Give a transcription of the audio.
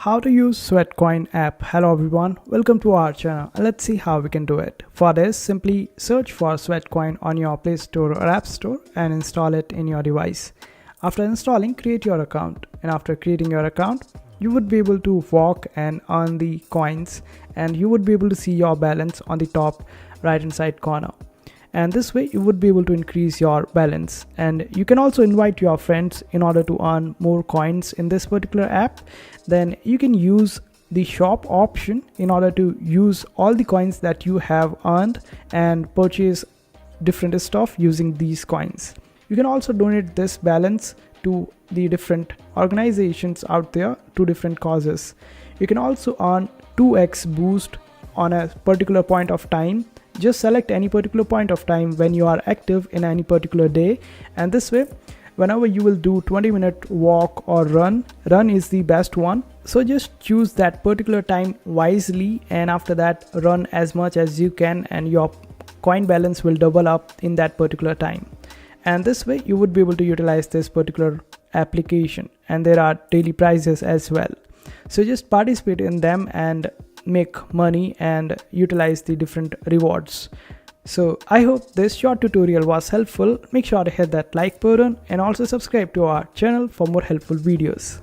How to use Sweatcoin app. Hello everyone, welcome to our channel. Let's see how we can do it. For this, simply search for Sweatcoin on your Play Store or App Store and install it in your device. After installing, create your account, and after creating your account, you would be able to walk and earn the coins, and you would be able to see your balance on the top right hand side corner. And this way you would be able to increase your balance, and you can also invite your friends in order to earn more coins in this particular app. Then you can use the shop option in order to use all the coins that you have earned and purchase different stuff using these coins. You can also donate this balance to the different organizations out there, to different causes. You can also earn 2x boost on a particular point of time. Just select any particular point of time when you are active in any particular day, and this way whenever you will do 20-minute walk or run is the best one. So just choose that particular time wisely, and after that run as much as you can, and your coin balance will double up in that particular time. And this way you would be able to utilize this particular application, and there are daily prizes as well. So just participate in them and make money and utilize the different rewards. So I hope this short tutorial was helpful. Make sure to hit that like button and also subscribe to our channel for more helpful videos.